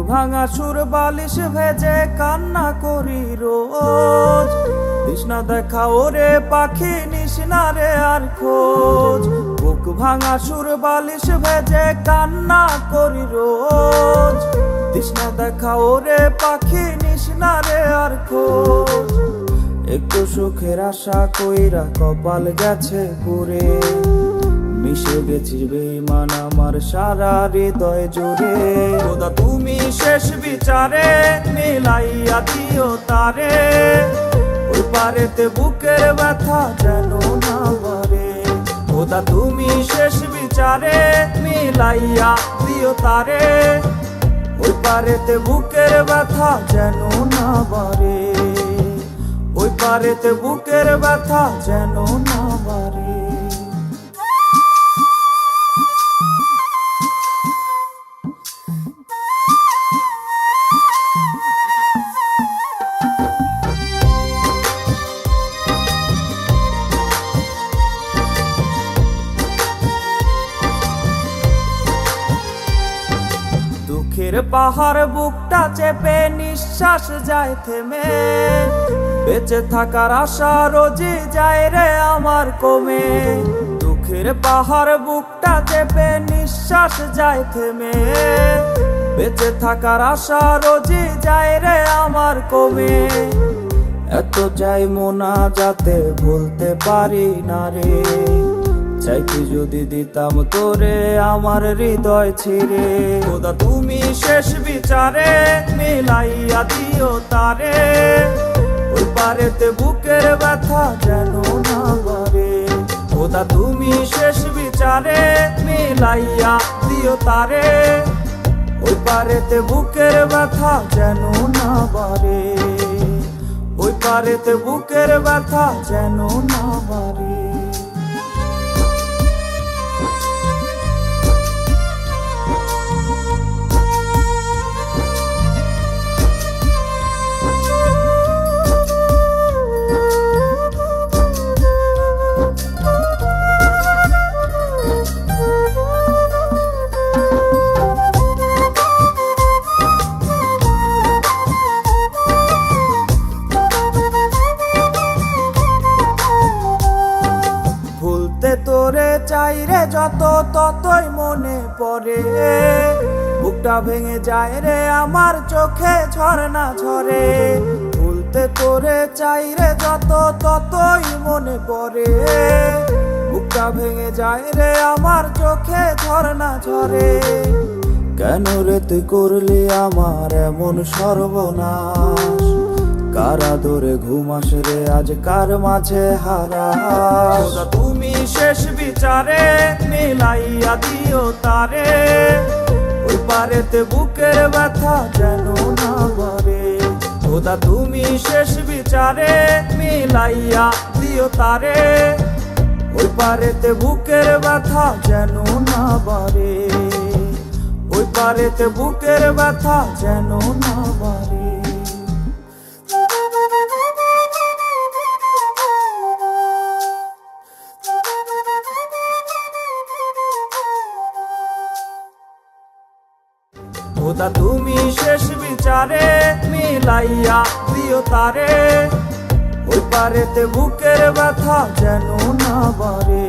ভাঙা সুর বালিশ ভেজে কান্না করি রোজ, তৃষ্ণা দেখা ওরে পাখি নিশনা রে আর খোঁজ। বুক ভাঙা সুর বালিশ ভেজে কান্না করি রোজ, তৃষ্ণা দেখা ওরে পাখি নিশনা রে আর খোঁজ। একটু সুখের আশা কইরা কপাল গেছে পুরে, মিশে গেছিস বেঈমান আমার সারা হৃদয় জুড়ে। খোদা তুমি শেষ বিচারে মিলাইয়া দিও তারে, ওই পারেতে বুকের ব্যথা যেন না বাড়ে। খোদা তুমি শেষ বিচারে মিলাইয়া দিও তারে, ওই পারেতে বুকের ব্যথা যেন না বাড়ে। ওই পারেতে বুকের ব্যথা যেন না বাড়ে। দুঃখের পাহাড় বুকটা চেপে নিঃশ্বাস যায় থেমে, বেঁচে থাকার আশা রোজই যায় রে আমার কমে। দুঃখের পাহাড় বুকটা চেপে নিঃশ্বাস যায় থেমে, বেঁচে থাকার আশা রোজই যায় রে আমার কমে। এত চাই মোনা যাতে বলতে পারি না রে, চাইতে যদি দিতাম তোরে আমার হৃদয় ছিঁড়ে। খোদা তুমি শেষ বিচারে মিলাইয়া দিও তারে, ওই পারেতে বুকের ব্যথা যেন না বাড়ে। খোদা তুমি শেষ বিচারে মিলাইয়া দিও তারে, ওই পারেতে বুকের ব্যথা যেন না বাড়ে। ওই পারেতে বুকের ব্যথা যেন না বাড়ে। তোরে চাই রে যত ততই মনে পড়ে, বুকটা ভেঙে যায় রে আমার চোখে ঝরনা ঝরে। ভুলতে তোরে চাই রে যত ততই মনে পড়ে, বুকটা ভেঙে যায় রে আমার চোখে ঝরনা ঝরে। কেন রে তুই করলি আমার এমন সর্বনাশ, কারা দরে ঘুমাস রে আজ কার মাঝে হারাস। তুমি শেষ বিচারে মিলাইয়া দিও তারে, ওই পারেতে বুকের ব্যথা যেন না বাড়ে। খোদা তুমি শেষ বিচারে মিলাইয়া দিও তারে, ওই পারেতে বুকের ব্যথা যেন না বাড়ে। ওই পারেতে বুকের ব্যথা যেন না বাড়ে। খোদা তুমি শেষ বিচারে মিলাইয়া দিও তারে, ওই পারেতে বুকের ব্যথা যেন না বাড়ে।